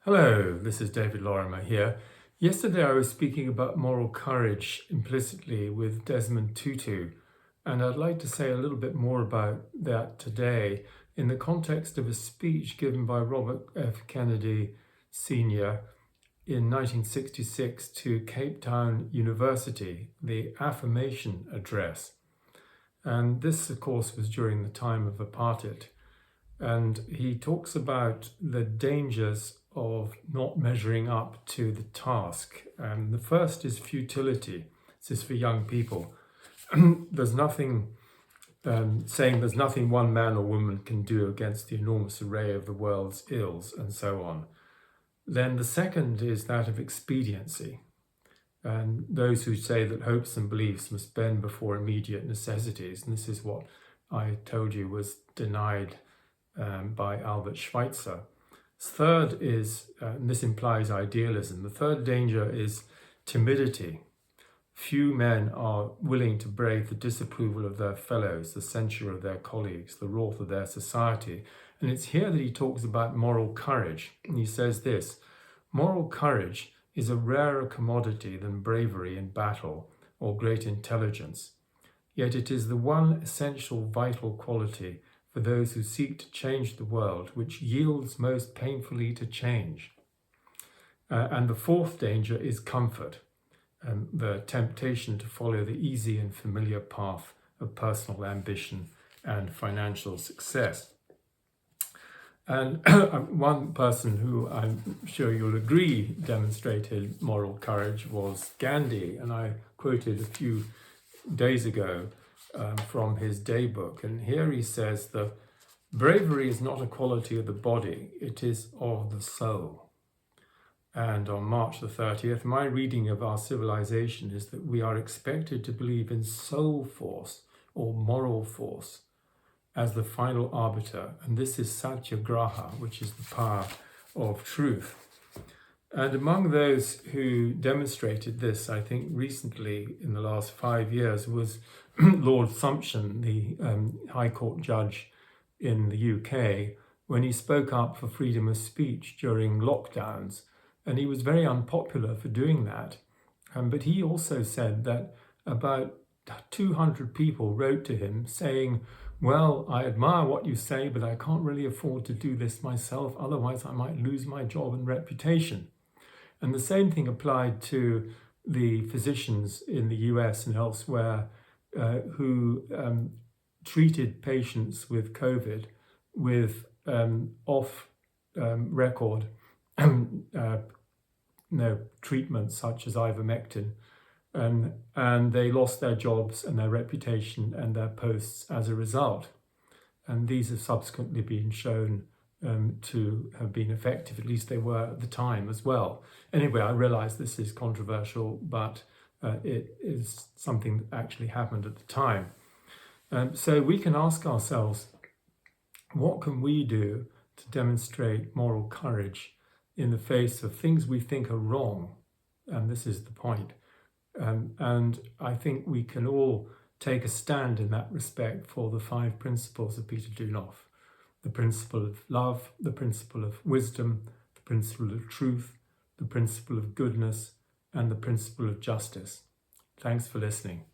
Hello, this is David Lorimer here. Yesterday I was speaking about moral courage implicitly with Desmond Tutu, and I'd like to say a little bit more about that today in the context of a speech given by Robert F. Kennedy Sr. in 1966 to Cape Town University, the Affirmation Address. And this, of course, was during the time of apartheid. And he talks about the dangers of not measuring up to the task. The first is futility. This is for young people. There's nothing saying there's nothing one man or woman can do against the enormous array of the world's ills, and so on. Then the second is that of expediency. And those who say that hopes and beliefs must bend before immediate necessities, and this is what I told you was denied by Albert Schweitzer. Third is, and this implies idealism, the third danger is timidity. Few men are willing to brave the disapproval of their fellows, the censure of their colleagues, the wrath of their society. And it's here that he talks about moral courage. And he says this: moral courage is a rarer commodity than bravery in battle or great intelligence. Yet it is the one essential vital quality for those who seek to change the world, which yields most painfully to change. And the fourth danger is comfort, the temptation to follow the easy and familiar path of personal ambition and financial success. And one person who I'm sure you'll agree demonstrated moral courage was Gandhi, and I quoted a few days ago from his daybook, and here he says that bravery is not a quality of the body, it is of the soul. And on March the 30th, my reading of our civilization is that we are expected to believe in soul force or moral force as the final arbiter, and this is satyagraha, which is the power of truth. And among those who demonstrated this, I think recently in the last 5 years, was Lord Sumption, the High Court judge in the UK, when he spoke up for freedom of speech during lockdowns. And he was very unpopular for doing that. But he also said that about 200 people wrote to him saying, well, I admire what you say, but I can't really afford to do this myself. Otherwise, I might lose my job and reputation. And the same thing applied to the physicians in the US and elsewhere who treated patients with COVID with off-record treatments such as ivermectin. And they lost their jobs and their reputation and their posts as a result. And these have subsequently been shown to have been effective, at least they were at the time as well. Anyway, I realize this is controversial, but it is something that actually happened at the time. So we can ask ourselves, what can we do to demonstrate moral courage in the face of things we think are wrong? And this is the point. And I think we can all take a stand in that respect for the 5 principles of Peter Doonoff: the principle of love, the principle of wisdom, the principle of truth, the principle of goodness, and the principle of justice. Thanks for listening.